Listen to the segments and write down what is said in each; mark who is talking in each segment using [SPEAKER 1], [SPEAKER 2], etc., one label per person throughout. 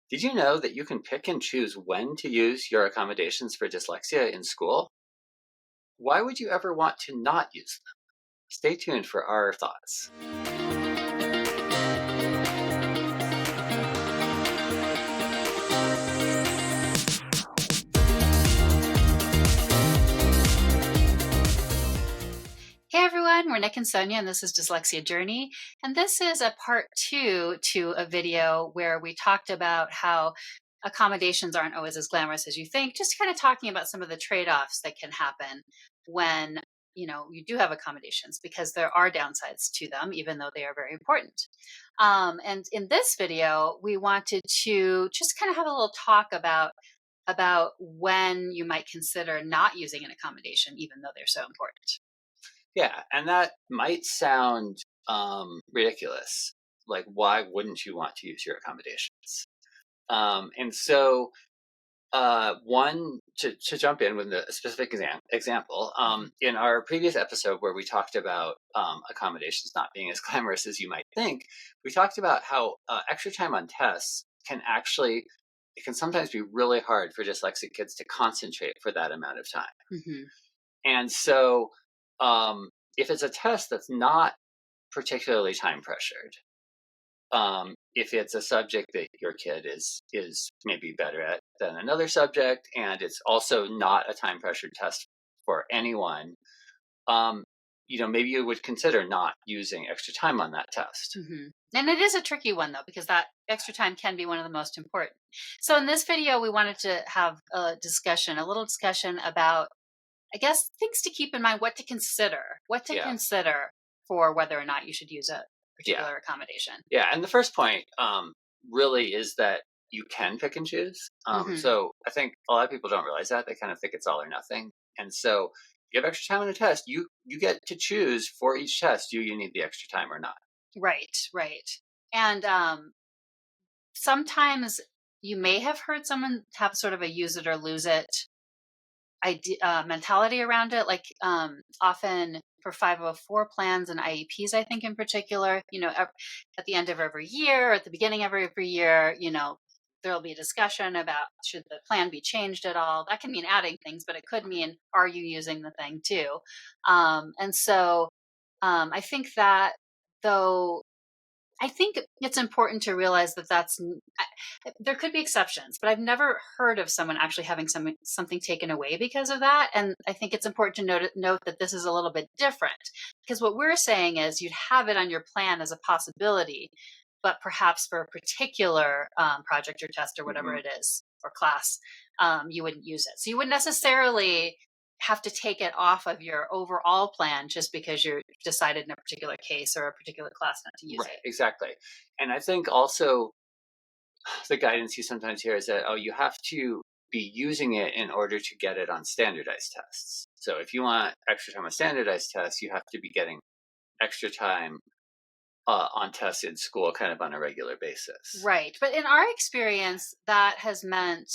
[SPEAKER 1] Did you know that you can pick and choose when to use your accommodations for dyslexia in school? Why would you ever want to not use them? Stay tuned for our thoughts.
[SPEAKER 2] Hey everyone, we're Nick and Sonia, and this is Dyslexia Journey. And this is a part 2 to a video where we talked about how accommodations aren't always as glamorous as you think, just kind of talking about some of the trade-offs that can happen when you do have accommodations, because there are downsides to them, even though they are very important. And in this video, we wanted to just kind of have a little talk about when you might consider not using an accommodation, even though they're so important.
[SPEAKER 1] Yeah, and that might sound ridiculous. Like, why wouldn't you want to use your accommodations? And so, one to jump in with a specific example, in our previous episode where we talked about accommodations not being as glamorous as you might think, we talked about how extra time on tests it can sometimes be really hard for dyslexic kids to concentrate for that amount of time.
[SPEAKER 2] Mm-hmm.
[SPEAKER 1] And so, if it's a test that's not particularly time pressured, if it's a subject that your kid is maybe better at than another subject, and it's also not a time pressured test for anyone, maybe you would consider not using extra time on that test.
[SPEAKER 2] Mm-hmm. And it is a tricky one, though, because that extra time can be one of the most important. So in this video, we wanted to have a little discussion about, I guess, things to keep in mind, what to consider for whether or not you should use a particular accommodation.
[SPEAKER 1] Yeah, and the first point really is that you can pick and choose. So I think a lot of people don't realize that. They kind of think it's all or nothing. And so if you have extra time on a test, you get to choose for each test, do you need the extra time or not?
[SPEAKER 2] Right. And sometimes you may have heard someone have sort of a use it or lose it mentality around it. Like often for 504 plans and IEPs, I think in particular, at the end of every year, or at the beginning of every year, there'll be a discussion about should the plan be changed at all. That can mean adding things, but it could mean, are you using the thing too? And so I think that, though, I think it's important to realize that there could be exceptions, but I've never heard of someone actually having something taken away because of that. And I think it's important to note that this is a little bit different, because what we're saying is you'd have it on your plan as a possibility, but perhaps for a particular project or test or whatever it is, or class, you wouldn't use it. So you wouldn't necessarily have to take it off of your overall plan just because you're decided in a particular case or a particular class not to use it.
[SPEAKER 1] Right, exactly. And I think also the guidance you sometimes hear is that, you have to be using it in order to get it on standardized tests. So if you want extra time on standardized tests, you have to be getting extra time on tests in school kind of on a regular basis.
[SPEAKER 2] Right. But in our experience, that has meant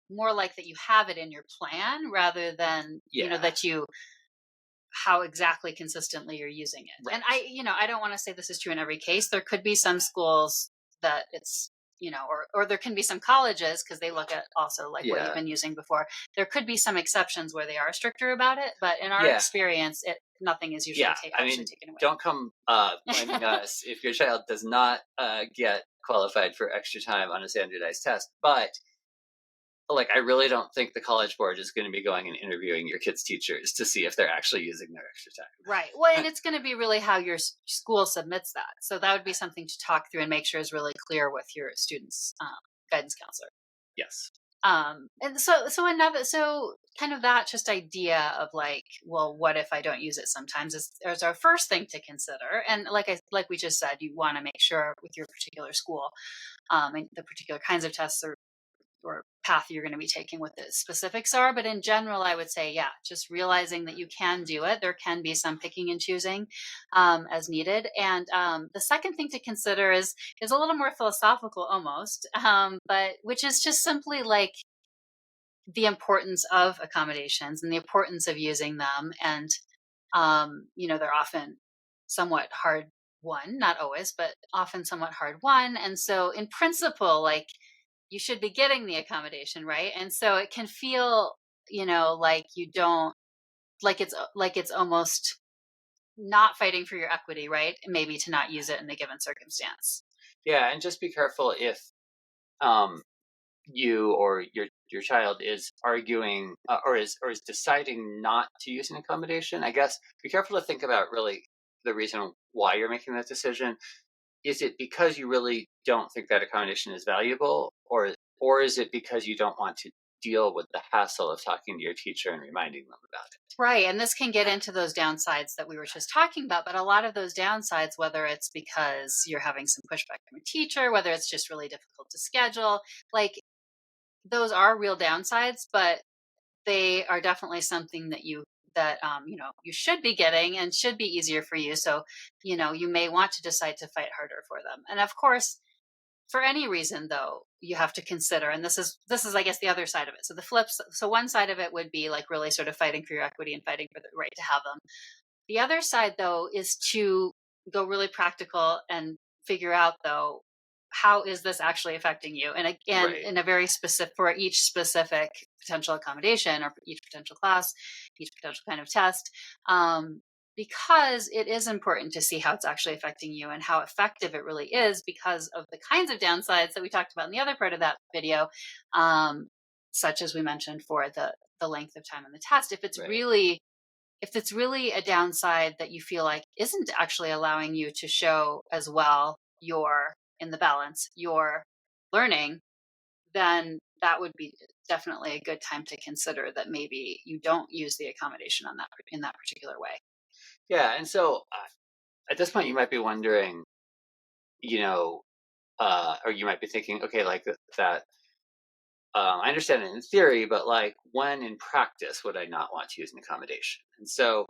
[SPEAKER 2] more like that you have it in your plan rather than, how exactly consistently you're using it. Right. And I don't want to say this is true in every case. There could be some schools that it's, or there can be some colleges, because they look at also like what you've been using before. There could be some exceptions where they are stricter about it, but in our experience, nothing is usually taken away.
[SPEAKER 1] Don't come blaming us if your child does not get qualified for extra time on a standardized test. But I really don't think the College Board is going to be going and interviewing your kids' teachers to see if they're actually using their extra time.
[SPEAKER 2] Right. Well, and it's going to be really how your school submits that. So that would be something to talk through and make sure is really clear with your student's guidance counselor.
[SPEAKER 1] Yes.
[SPEAKER 2] And so kind of that just idea of what if I don't use it sometimes is our first thing to consider. And like we just said, you want to make sure with your particular school and the particular kinds of tests or path you're going to be taking what the specifics are. But in general, I would say, just realizing that you can do it. There can be some picking and choosing as needed. And the second thing to consider is a little more philosophical almost, but which is just simply like the importance of accommodations and the importance of using them. And, they're often somewhat hard won, not always, but often somewhat hard won. And so in principle, like you should be getting the accommodation, right? And so it can feel, like you don't, like it's almost not fighting for your equity, right? Maybe to not use it in a given circumstance.
[SPEAKER 1] Yeah, and just be careful if um, you or your child is arguing or is deciding not to use an accommodation. I guess be careful to think about really the reason why you're making that decision. Is it because you really don't think that accommodation is valuable, or is it because you don't want to deal with the hassle of talking to your teacher and reminding them about it?
[SPEAKER 2] Right. And this can get into those downsides that we were just talking about. But a lot of those downsides, whether it's because you're having some pushback from a teacher, whether it's just really difficult to schedule, like those are real downsides, but they are definitely something that you should be getting and should be easier for you. So, you may want to decide to fight harder for them. And of course, for any reason though, you have to consider, and this is I guess the other side of it. So the flips, so one side of it would be like really sort of fighting for your equity and fighting for the right to have them. The other side though is to go really practical and figure out though, how is this actually affecting you? And again,
[SPEAKER 1] Right.
[SPEAKER 2] in a very specific, for each specific potential accommodation or for each potential class, each potential kind of test, because it is important to see how it's actually affecting you and how effective it really is because of the kinds of downsides that we talked about in the other part of that video, um, such as we mentioned for the length of time on the test.
[SPEAKER 1] Right.
[SPEAKER 2] If it's really a downside that you feel like isn't actually allowing you to show as well your in the balance your learning, then that would be definitely a good time to consider that maybe you don't use the accommodation on that in that particular way.
[SPEAKER 1] Yeah, and so at this point, you might be wondering, you know, or you might be thinking, okay, like that. I understand it in theory, but like when in practice would I not want to use an accommodation? And so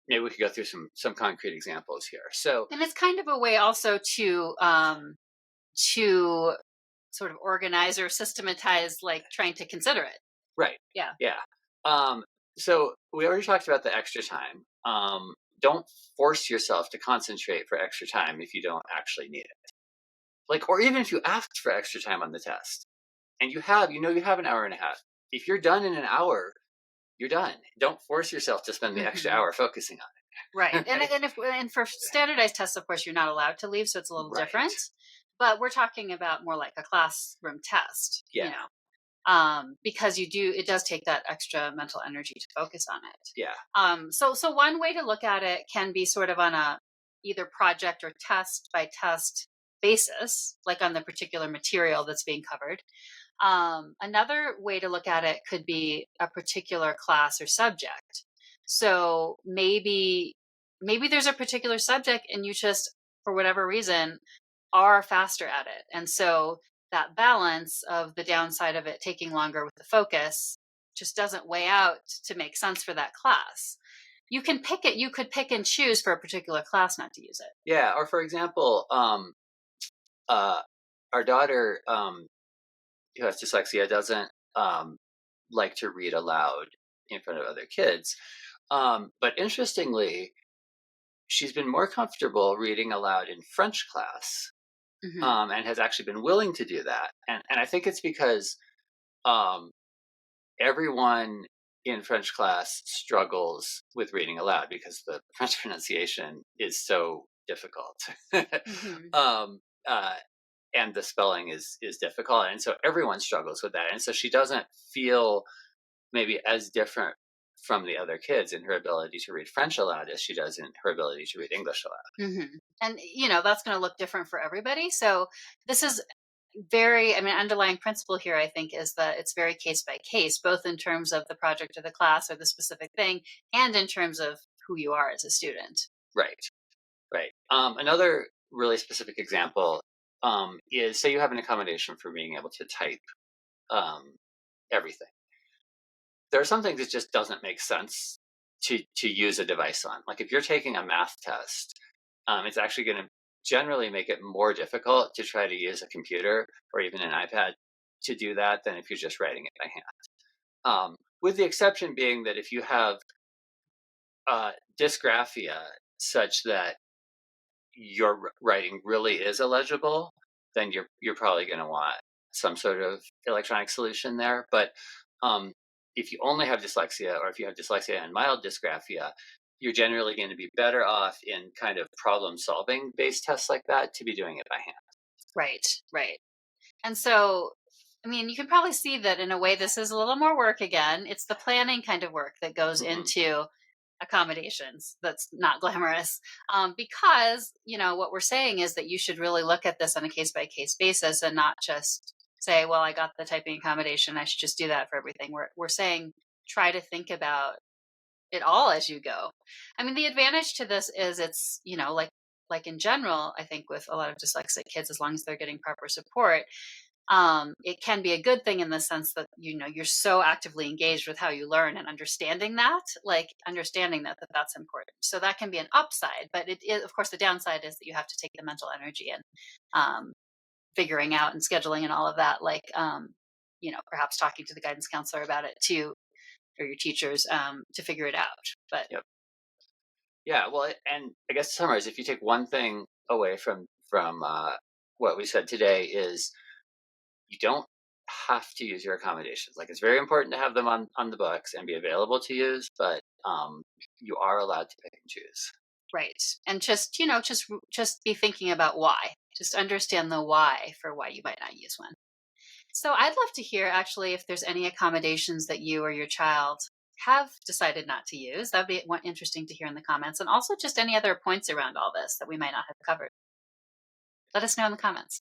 [SPEAKER 1] maybe we could go through some concrete examples here. So
[SPEAKER 2] And it's kind of a way also to sort of organize or systematize, like trying to consider it.
[SPEAKER 1] right,
[SPEAKER 2] Yeah.
[SPEAKER 1] yeah. Um, so we already talked about the extra time. Don't force yourself to concentrate for extra time if you don't actually need it. Like, or even if you asked for extra time on the test and you have an hour and a half. If you're done in an hour, you're done. Don't force yourself to spend the extra
[SPEAKER 2] Hmm.
[SPEAKER 1] hour focusing on
[SPEAKER 2] Right. And
[SPEAKER 1] it.
[SPEAKER 2] and for standardized tests, of course, you're not allowed to leave, so it's a little
[SPEAKER 1] Right.
[SPEAKER 2] different. But we're talking about more like a classroom test,
[SPEAKER 1] Yeah.
[SPEAKER 2] because it does take that extra mental energy to focus on it.
[SPEAKER 1] Yeah.
[SPEAKER 2] So one way to look at it can be sort of on a either project or test by test basis, like on the particular material that's being covered. Another way to look at it could be a particular class or subject. So maybe there's a particular subject and you just, for whatever reason, are faster at it. And so that balance of the downside of it taking longer with the focus just doesn't weigh out to make sense for that class. You could pick and choose for a particular class not to use it.
[SPEAKER 1] Yeah. Or for example, uh, our daughter who has dyslexia doesn't like to read aloud in front of other kids. But interestingly, she's been more comfortable reading aloud in French class,
[SPEAKER 2] Hmm.
[SPEAKER 1] and has actually been willing to do that. And I think it's because um, everyone in French class struggles with reading aloud because the French pronunciation is so difficult.
[SPEAKER 2] Hmm.
[SPEAKER 1] um, uh, and the spelling is difficult, and so everyone struggles with that. And so she doesn't feel maybe as different from the other kids in her ability to read French aloud as she does in her ability to read English aloud.
[SPEAKER 2] Hmm. And that's going to look different for everybody. So this is I mean, underlying principle here, I think, is that it's very case by case, both in terms of the project or the class or the specific thing, and in terms of who you are as a student.
[SPEAKER 1] Right, right. Another really specific example is, say you have an accommodation for being able to type um, everything. There are some things that just doesn't make sense to use a device on. Like if you're taking a math test, it's actually going to generally make it more difficult to try to use a computer or even an iPad to do that than if you're just writing it by hand. With the exception being that if you have dysgraphia such that your writing really is illegible, then you're probably going to want some sort of electronic solution there. But um, if you only have dyslexia, or if you have dyslexia and mild dysgraphia, you're generally going to be better off in kind of problem solving based tests like that to be doing it by hand.
[SPEAKER 2] Right, right. And so, I mean, you can probably see that in a way this is a little more work again. It's the planning kind of work that goes
[SPEAKER 1] Hmm.
[SPEAKER 2] into accommodations that's not glamorous, because what we're saying is that you should really look at this on a case by case basis and not just say, well, I got the typing accommodation, I should just do that for everything. We're saying try to think about it all as you go. I mean, the advantage to this is it's, like in general, I think with a lot of dyslexic kids, as long as they're getting proper support, it can be a good thing in the sense that you're so actively engaged with how you learn and understanding that, that's important. So that can be an upside, but it is, of course, the downside is that you have to take the mental energy and figuring out and scheduling and all of that. Like, perhaps talking to the guidance counselor about it too, or your teachers, to figure it out. But
[SPEAKER 1] Yep. Yeah. Well, and I guess to summarize, if you take one thing away from what we said today, is you don't have to use your accommodations. Like, it's very important to have them on the books and be available to use, but you are allowed to pick and choose.
[SPEAKER 2] right, and just be thinking about why. Just understand the why for why you might not use one. So I'd love to hear actually if there's any accommodations that you or your child have decided not to use. That'd be interesting to hear in the comments, and also just any other points around all this that we might not have covered. Let us know in the comments.